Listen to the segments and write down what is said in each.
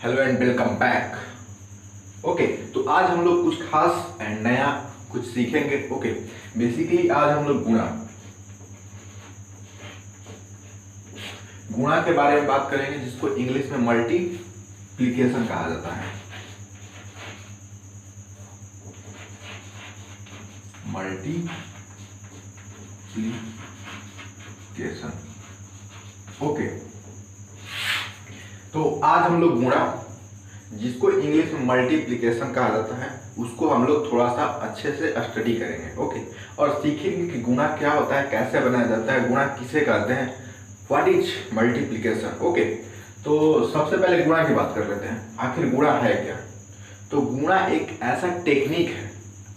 Hello and welcome back. Okay, तो आज हम लोग कुछ खास एंड नया कुछ सीखेंगे। ओके, बेसिकली आज हम लोग गुणा के बारे में बात करेंगे, जिसको इंग्लिश में मल्टीप्लिकेशन कहा जाता है। मल्टीप्लिकेशन। ओके, तो आज हम लोग गुणा, जिसको इंग्लिश में मल्टीप्लिकेशन कहा जाता है, उसको हम लोग थोड़ा सा अच्छे से स्टडी करेंगे। ओके, और सीखेंगे कि गुणा क्या होता है, कैसे बनाया जाता है, गुणा किसे कहते हैं, व्हाट इज मल्टीप्लिकेशन। ओके, तो सबसे पहले गुणा की बात कर लेते हैं। आखिर गुणा है क्या? तो गुणा एक ऐसा टेक्निक है।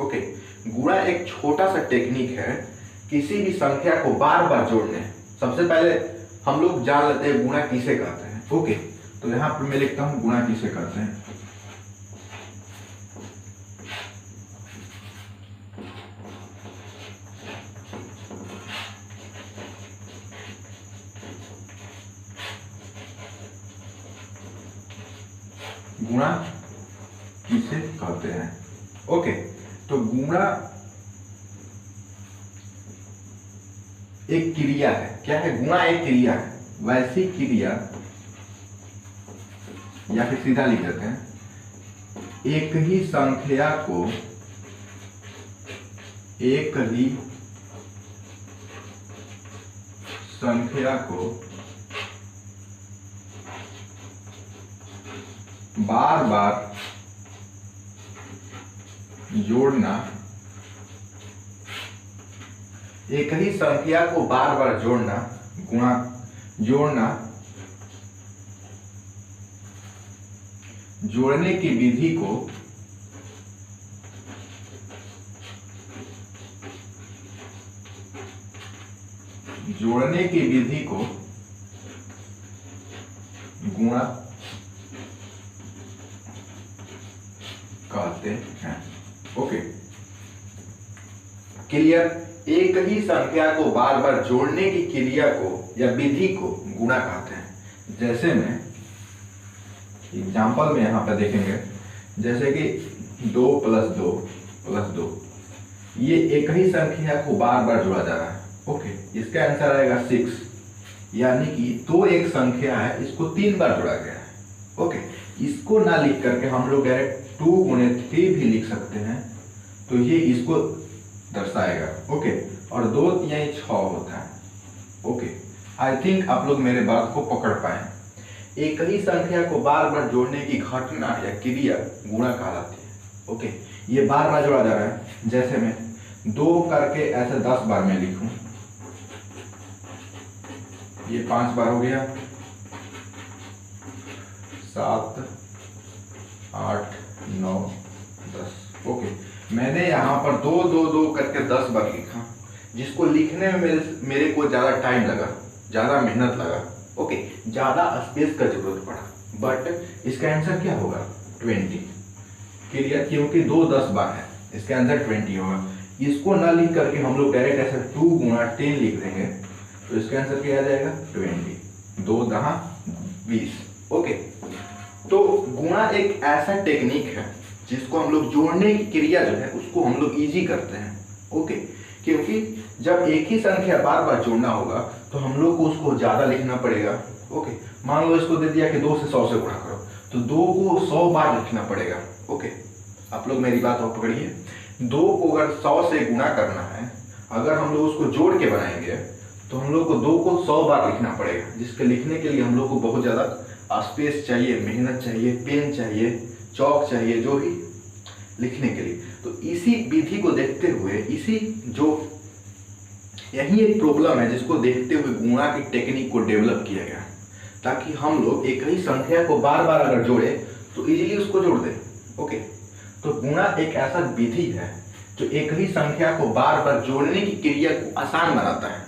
ओके, गुणा एक छोटा सा टेक्निक है किसी भी संख्या को बार बार जोड़ने। सबसे पहले हम लोग जान लेते हैं गुणा किसे कहते हैं। ओके, तो यहां पर मैं लिखता हूं गुणा किसे कहते हैं। गुणा किसे कहते हैं। ओके, तो गुणा एक क्रिया है। क्या है? गुणा एक क्रिया है। वैसी क्रिया, या फिर सीधा लिख देते हैं, एक ही संख्या को बार बार जोड़ना, एक ही संख्या को बार बार जोड़ना, गुणा जोड़ना, जोड़ने की विधि को गुणा कहते हैं। Okay, clear? एक ही संख्या को बार बार जोड़ने की क्रिया को या विधि को गुणा कहते हैं। जैसे में एग्जाम्पल में यहां पर देखेंगे, जैसे कि 2 + 2 + 2, ये एक ही संख्या को बार बार जोड़ा जा रहा है। ओके, इसका आंसर आएगा 6, यानी कि 2 एक संख्या है, इसको 3 बार जोड़ा गया है। ओके, इसको ना लिख करके हम लोग डायरेक्ट 2 × 3 भी लिख सकते हैं, तो ये इसको दर्शाएगा। ओके, और 2 × 6 होता है। ओके, आई थिंक आप लोग मेरे बात को पकड़ पाए। एक ही संख्या को बार बार जोड़ने की घटना या क्रिया गुणा कहलाती है। ओके, ये बार बार जोड़ा जा रहा है। जैसे मैं 2 करके ऐसे 10 बार में लिखूं, ये 5 बार हो गया, 7, 8, 9, 10। ओके, मैंने यहाँ पर 2, 2, 2 करके 10 बार लिखा, जिसको लिखने में मेरे को ज़्यादा टाइम लगा, ज़्यादा मेहनत लगा। ओके, ज़्यादा स्पेस का जरूरत पड़ा, बट इसका आंसर क्या होगा? 20। क्लियर? क्योंकि 2 10 बार है, इसका आंसर 20 होगा। इसको ना लिख करके हम लोग डायरेक्ट ऐसे 2 × 10 लिख देंगे, तो इसका आंसर क्या आ जाएगा? 20। 2 10 20। ओके, तो गुणा एक ऐसा टेक्निक है जिसको हम लोग जोड़ने की क्रिया जो है उसको हम लोग इजी करते हैं। ओके, क्योंकि जब एक ही संख्या बार बार जोड़ना होगा तो हम लोग को उसको ज्यादा लिखना पड़ेगा। ओके, मान लो इसको दे दिया कि 2 से 100 से गुणा करो, तो 2 को 100 बार लिखना पड़ेगा। ओके, आप लोग मेरी बात और पकड़िए। 2 को अगर 100 से गुणा करना है, अगर हम लोग उसको जोड़ के बनाएंगे तो हम लोग को 2 को 100 बार लिखना पड़ेगा, जिसके लिखने के लिए हम लोग को बहुत ज्यादा स्पेस चाहिए, मेहनत चाहिए, पेन चाहिए, चौक चाहिए, जो भी लिखने के लिए। तो इसी विधि को देखते हुए, यही एक प्रॉब्लम है जिसको देखते हुए गुणा की टेक्निक को डेवलप किया गया, ताकि हम लोग एक ही संख्या को बार बार अगर जोड़े तो इजीली उसको जोड़ दें। ओके, तो गुणा एक ऐसा विधि है जो एक ही संख्या को बार बार जोड़ने की क्रिया को आसान बनाता है।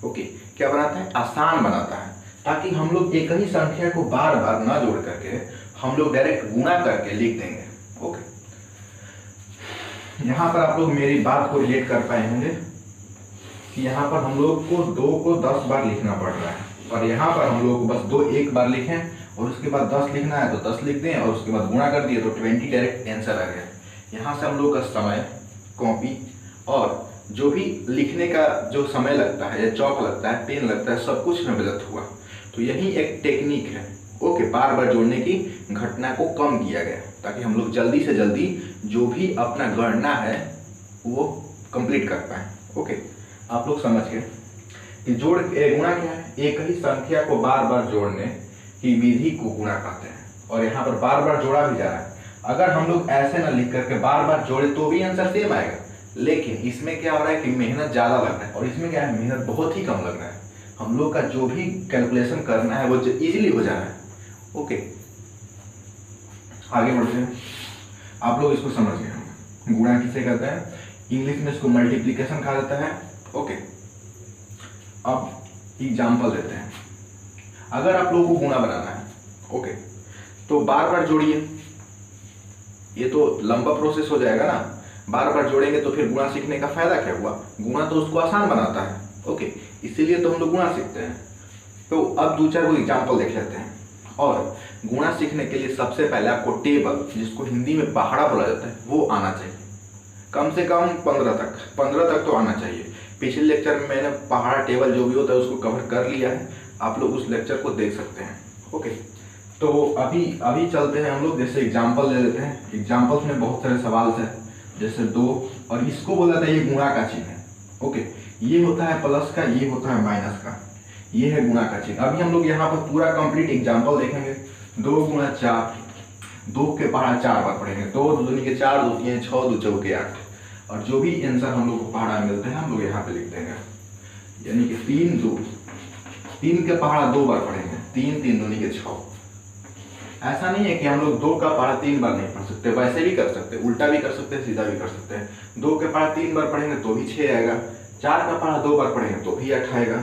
ओके, क्या बनाता है? आसान बनाता है, ताकि हम लोग एक ही संख्या को बार बार ना जोड़ करके हम लोग डायरेक्ट गुणा करके लिख देंगे। ओके, यहां पर आप लोग मेरी बात को रिलेट कर पाए होंगे कि यहाँ पर हम लोग को 2 को 10 बार लिखना पड़ रहा है। और यहाँ पर हम लोग को बस दो एक बार लिखें और उसके बाद 10 लिखना है तो 10 लिख दें और उसके बाद गुणा कर दिए तो 20 डायरेक्ट आंसर आ गया। यहाँ से हम लोग का समय, कॉपी और जो भी लिखने का जो समय लगता है या चौक लगता है, पेन लगता है, सब कुछ में बचत हुआ। तो यही एक टेक्निक है। ओके, बार बार जोड़ने की घटना को कम किया गया ताकि हम लोग जल्दी से जल्दी जो भी अपना गणना है वो कंप्लीट कर पाए। ओके, आप लोग समझ गए कि गुणा क्या है? एक ही संख्या को बार बार जोड़ने की विधि को गुणा कहते हैं। और यहाँ पर बार बार जोड़ा भी जा रहा है। अगर हम लोग ऐसे ना लिख करके बार बार जोड़े तो भी आंसर सेम आएगा, लेकिन इसमें क्या हो रहा है कि मेहनत ज्यादा लग रहा है और इसमें क्या है, मेहनत बहुत ही कम लग रहा है। हम लोग का जो भी कैलकुलेशन करना है वो इजीली हो जा रहा है। ओके, आगे बढ़ते हैं। आप लोग इसको समझ गए होंगे गुणा किसे कहते हैं, इंग्लिश में इसको मल्टीप्लिकेशन कहा जाता है। ओके, अब एग्जाम्पल देते हैं। अगर आप लोगों को गुणा बनाना है, ओके, तो बार बार जोड़िए। ये तो लंबा प्रोसेस हो जाएगा ना, बार बार जोड़ेंगे तो फिर गुणा सीखने का फायदा क्या हुआ? गुणा तो उसको आसान बनाता है। ओके, इसीलिए तो हम लोग गुणा सीखते हैं। तो अब दो चार को एग्जाम्पल देख लेते हैं। और गुणा सीखने के लिए सबसे पहले आपको टेबल, जिसको हिंदी में पहाड़ा बोला जाता है, वो आना चाहिए। कम से कम 15 तक तो आना चाहिए। पिछले लेक्चर में मैंने पहाड़ा टेबल जो भी होता है उसको कवर कर लिया है, आप लोग उस लेक्चर को देख सकते हैं। ओके, तो अभी चलते हैं हम लोग, जैसे एग्जाम्पल ले लेते हैं। एग्जाम्पल्स में बहुत सारे सवाल है, जैसे 2, और इसको बोला जाता है ये गुणा का चिन्ह है। ओके, ये होता है प्लस का, ये होता है माइनस का, ये है गुणा का चिन्ह। अभी हम लोग यहाँ पर पूरा कंप्लीट एग्जाम्पल देखेंगे। 2 गुणा 4, 2 के पहाड़ा 4 बार पढ़ेंगे। 2 दूनी के 4, 2 3 6, 2 चौके 8। और जो भी आंसर हम लोग को पहाड़ा मिलते हैं हम लोग यहाँ पे लिख देंगे, यानी कि 3 के पहाड़ा 2 बार पढ़ेंगे। 3 3 दूनी के 6। ऐसा नहीं है कि हम लोग 2 का पहाड़ा 3 बार नहीं पढ़ सकते, वैसे भी कर सकते, उल्टा भी कर सकते हैं, सीधा भी कर सकते हैं। 2 के पहाड़ा 3 बार पढ़ेंगे तो भी 6 आएगा। 4 का पहाड़ा 2 बार पढ़ेंगे तो भी 8 आएगा।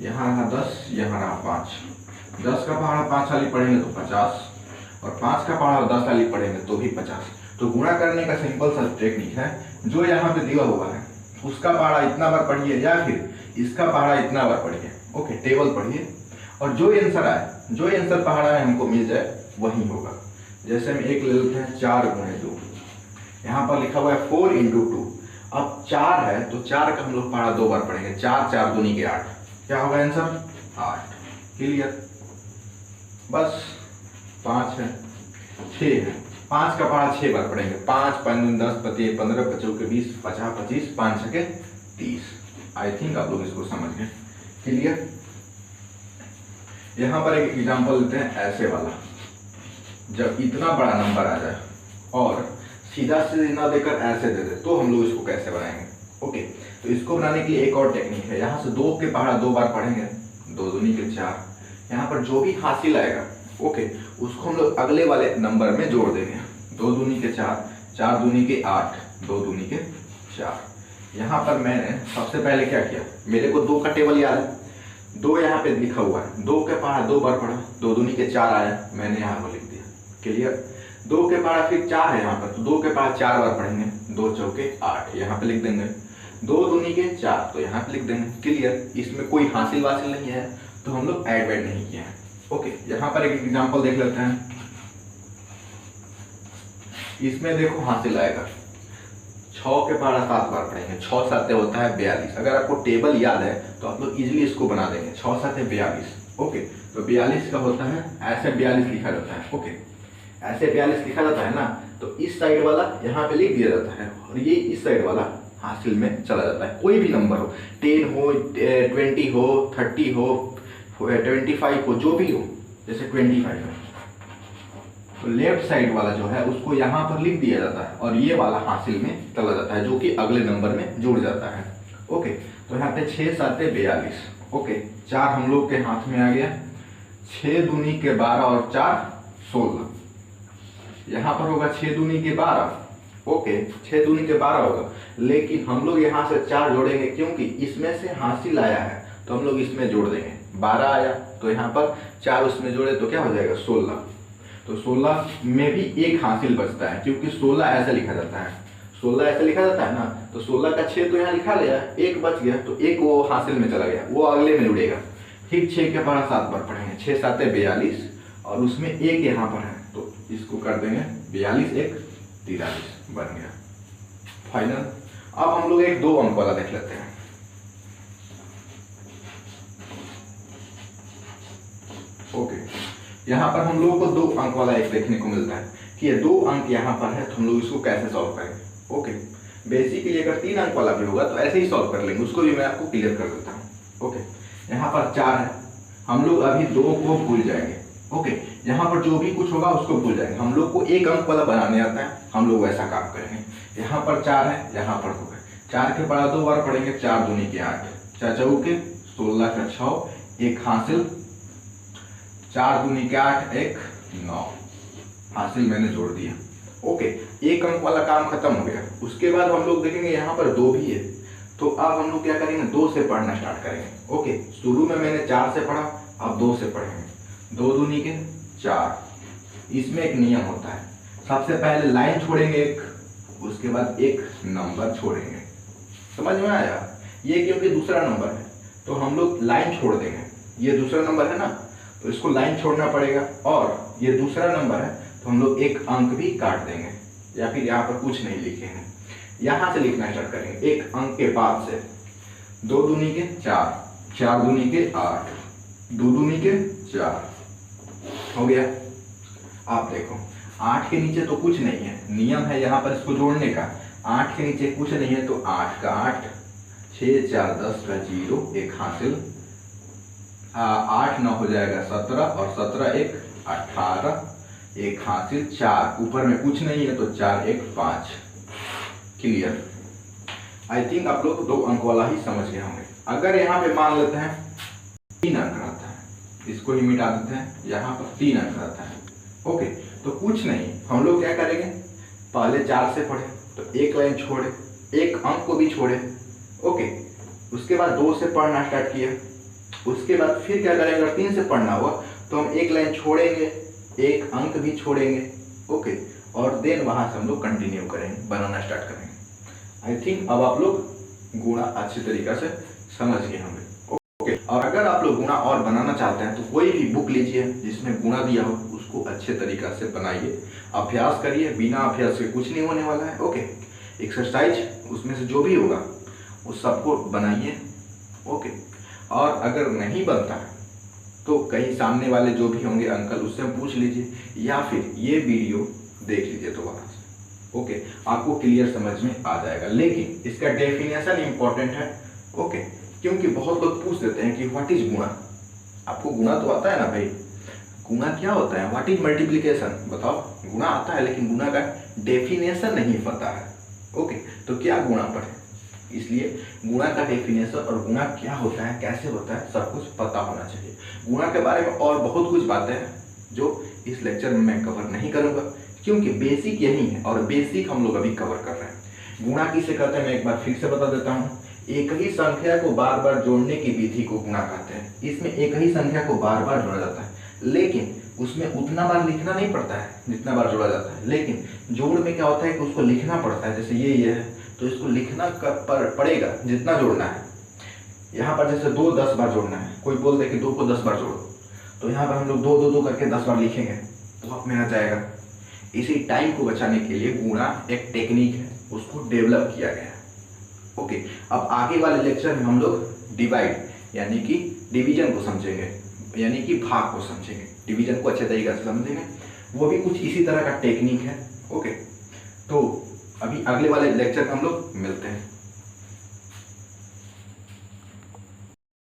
यहाँ रहा 10, यहाँ रहा 5। 10 का पहाड़ा 5 वाली पढ़ेंगे तो 50, और 5 का पहाड़ा 10 वाली पढ़ेंगे तो भी 50। तो गुणा करने का सिंपल सा टेक्निक है, जो यहाँ पे दिया हुआ है उसका पहाड़ा इतना बार पढ़िए या फिर इसका पहाड़ा इतना बार पढ़िए। ओके, टेबल पढ़िए और जो आंसर आए, जो आंसर पहाड़ा है हमको मिल जाए वही होगा। जैसे हम एक ले लेते हैं 4 गुणे 2, यहाँ पर लिखा हुआ है 4 × 2। अब 4 है तो 4 का हम लोग पहाड़ा 2 बार पढ़ेंगे। 4 4 दूनी के 8, क्या होगा आंसर? 8। क्लियर? बस 5 है, 6 है, 5 का पहाड़ा 6 बार पढ़ेंगे। 5 5 10 15 15 25 20 50 25 5 6 30। आई थिंक आप लोग इसको समझ गए। क्लियर? यहाँ पर एक एग्जांपल लेते हैं ऐसे वाला। जब इतना बड़ा नंबर आ जाए और सीधा सीधे ना देकर ऐसे दे दे तो हम लोग इसको कैसे बनाएंगे? ओके, तो इसको बनाने के लिए एक और टेक्निक है। यहाँ से 2 के पहाड़ा 2 बार पढ़ेंगे, 2 दूनी के 4। यहाँ पर जो भी हासिल आएगा, ओके, उसको हम लोग अगले वाले नंबर में जोड़ देंगे। 2 दूनी के 4, 4 दूनी के 8, 2 दूनी के 4। यहाँ पर मैंने सबसे पहले क्या किया, मेरे को 2 का टेबल याद है, 2 यहाँ पे लिखा हुआ है। 2 के पहाड़ा 2 बार पढ़ा, 2 दूनी के 4 आया, मैंने यहाँ पर लिख दिया। क्लियर? 2 के पहाड़ा फिर 4 है यहाँ पर, तो 2 के पहाड़ा 4 बार पढ़ेंगे। 2 चौके 8, यहाँ पे लिख देंगे। 2 दूनी के 4, तो यहाँ पे लिख देंगे। क्लियर? इसमें कोई हासिल वासिल नहीं है, तो हम लोग ऐड वैड नहीं किए हैं। ओके, यहाँ पर एक एग्जांपल देख लेते हैं। इसमें देखो हासिल आएगा, 6 के पहाड़ा 7 बार पढ़ेंगे। 6 7 होता है 42। अगर आपको टेबल याद है तो आप लोग इजीली इसको बना देंगे। 6 7 42। ओके, तो 42 का होता है ऐसे 42 लिखा जाता है। ओके, ऐसे 42 लिखा जाता है ना, तो इस साइड वाला यहाँ पे लिख दिया जाता है और ये इस साइड वाला हासिल में चला जाता है। कोई भी नंबर हो, 10 हो, 20 हो, 30 हो, 25 हो, जो भी हो, जैसे 25 है तो लेफ्ट साइड वाला जो है उसको यहाँ पर लिख दिया जाता है और ये वाला हासिल में चला जाता है, जो कि अगले नंबर में जुड़ जाता है। ओके, तो यहाँ पे 6 7 42। ओके, 4 हम लोग के हाथ में आ गया। 6 दूनी के 12 और 4 16। यहाँ पर होगा 6 दूनी के 12। ओके, 6 दूनी के 12 होगा, लेकिन हम लोग यहाँ से 4 जोड़ेंगे क्योंकि इसमें से हासिल आया है तो हम लोग इसमें जोड़ देंगे। 12 आया तो यहाँ पर 4 उसमें जोड़े तो क्या हो जाएगा? 16। तो 16 में भी एक हासिल बचता है, क्योंकि 16 ऐसे लिखा जाता है। 16 ऐसे लिखा जाता है ना, तो 16 का 6 तो यहाँ लिखा लिया, एक बच गया तो एक वो हासिल में चला गया, वो अगले में जुड़ेगा। फिर 6 के पढ़ा 7 बार पढ़ेंगे, 6 7 42 और उसमें एक यहाँ पर है तो इसको कर देंगे 42 1 43 बन गया फाइनल। अब हम लोग एक 2 अंक वाला देख लेते हैं। ओके, यहाँ पर हम लोगों को 2 अंक वाला एक देखने को मिलता है कि ये 2 अंक यहाँ पर है तो हम लोग इसको कैसे सॉल्व करेंगे। ओके, बेसिकली अगर 3 अंक वाला भी होगा तो ऐसे ही सॉल्व कर लेंगे, उसको भी मैं आपको क्लियर कर देता हूँ। ओके, यहाँ पर 4 है, हम लोग अभी 2 को भूल जाएंगे। ओके, यहाँ पर जो भी कुछ होगा उसको भूल जाएंगे, हम लोग को 1 अंक वाला बनाने आता है, हम लोग वैसा काम करेंगे। यहाँ पर 4 है, यहाँ पर 2 है, 4 के पढ़ा 2 बार पढ़ेंगे, 4 दूनी के 8, 4 चौके 16 का 6 1 हासिल, 4 दूनी के 8 1 9 हासिल मैंने जोड़ दिया। ओके, 1 अंक वाला काम खत्म हो गया। उसके बाद हम लोग देखेंगे यहाँ पर 2 भी है तो अब हम लोग क्या करेंगे 2 से पढ़ना स्टार्ट करेंगे। ओके, शुरू में मैंने 4 से पढ़ा, अब 2 से पढ़ेंगे, 2 दूनी के 4। इसमें एक नियम होता है, सबसे पहले लाइन छोड़ेंगे एक, उसके बाद एक नंबर छोड़ेंगे। समझ में आया? ये क्योंकि दूसरा नंबर है तो हम लोग लाइन छोड़ देंगे, ये दूसरा नंबर है ना तो इसको लाइन छोड़ना पड़ेगा, और ये दूसरा नंबर है तो हम लोग एक अंक भी काट देंगे या फिर यहाँ पर कुछ नहीं लिखेंगे, यहाँ से लिखना स्टार्ट करेंगे एक अंक के बाद से। 2 दूनी के 4, 4 दूनी के 8, 2 दूनी के 4 हो गया। आप देखो 8 के नीचे तो कुछ नहीं है, नियम है यहाँ पर इसको जोड़ने का, 8 के नीचे कुछ नहीं है तो 8 का 8, 6 4 10 का 0 1 हासिल, 8 9 हो जाएगा 17 और 17 1 18 1 हासिल, 4 ऊपर में कुछ नहीं है तो 4 1 5। क्लियर? आई थिंक आप लोग 2 अंक वाला ही समझ गए होंगे। अगर यहाँ पे मान लेते हैं 3 अंक रहता है, इसको ही मिटा देते हैं, यहाँ पर 3 अंक रहता है। ओके, तो कुछ नहीं, हम लोग क्या करेंगे पहले 4 से पढ़े तो एक लाइन छोड़े, एक अंक को भी छोड़े। ओके, उसके बाद 2 से पढ़ना स्टार्ट किया, उसके बाद फिर क्या करेंगे अगर 3 से पढ़ना हुआ तो हम एक लाइन छोड़ेंगे, एक अंक भी छोड़ेंगे। ओके, और देन वहां से हम लोग कंटिन्यू करेंगे, बनाना स्टार्ट करेंगे। आई थिंक अब आप लोग गुणा अच्छी तरीके से समझ गए होंगे। ओके, और अगर आप लोग गुणा और बनाना चाहते हैं तो कोई भी बुक लीजिए जिसमें गुणा दिया हो, उसको अच्छे तरीके से बनाइए, अभ्यास करिए, बिना अभ्यास के कुछ नहीं होने वाला है। ओके, एक्सरसाइज उसमें से जो भी होगा उस सबको बनाइए। ओके, और अगर नहीं बनता है तो कहीं सामने वाले जो भी होंगे अंकल उससे पूछ लीजिए या फिर ये वीडियो देख लीजिए दोबारा से। ओके, आपको क्लियर समझ में आ जाएगा, लेकिन इसका डेफिनेशन इंपॉर्टेंट है। ओके, क्योंकि बहुत लोग पूछ देते हैं कि व्हाट इज गुणा। आपको गुणा तो आता है ना भाई, गुणा क्या होता है, व्हाट इज मल्टीप्लिकेशन बताओ। गुणा आता है लेकिन गुणा का डेफिनेशन नहीं पता है। ओके, तो क्या गुणा पढ़े, इसलिए गुणा का डेफिनेशन और गुणा क्या होता है कैसे होता है सब कुछ पता होना चाहिए। गुणा के बारे में और बहुत कुछ बातें हैं जो इस लेक्चर में मैं कवर नहीं करूंगा, क्योंकि बेसिक यही है और बेसिक हम लोग अभी कवर कर रहे हैं। गुणा किसे कहते हैं मैं एक बार फिर से बता देता हूँ, एक ही संख्या को बार बार जोड़ने की विधि को गुणा कहते हैं। इसमें एक ही संख्या को बार बार जोड़ा जाता है, लेकिन उसमें उतना बार लिखना नहीं पड़ता है जितना बार जोड़ा जाता है, लेकिन जोड़ में क्या होता है कि उसको लिखना पड़ता है। जैसे ये है तो इसको लिखना पड़ेगा जितना जोड़ना है। यहाँ पर जैसे 2 10 बार जोड़ना है, कोई बोल दे कि 2 को 10 बार जोड़ो, तो यहाँ पर हम लोग 2 2 2 करके 10 बार लिखेंगे तो बहुत मेहनत जाएगा। इसी टाइम को बचाने के लिए गुणा एक टेक्निक है, उसको डेवलप किया गया है। ओके, अब आगे वाले लेक्चर में हम लोग डिवाइड यानी कि डिवीजन को समझेंगे, यानी कि भाग को समझेंगे, डिवीजन को अच्छे तरीके से समझेंगे, वो भी कुछ इसी तरह का टेक्निक है। ओके, तो अभी अगले वाले लेक्चर में हम लोग मिलते हैं।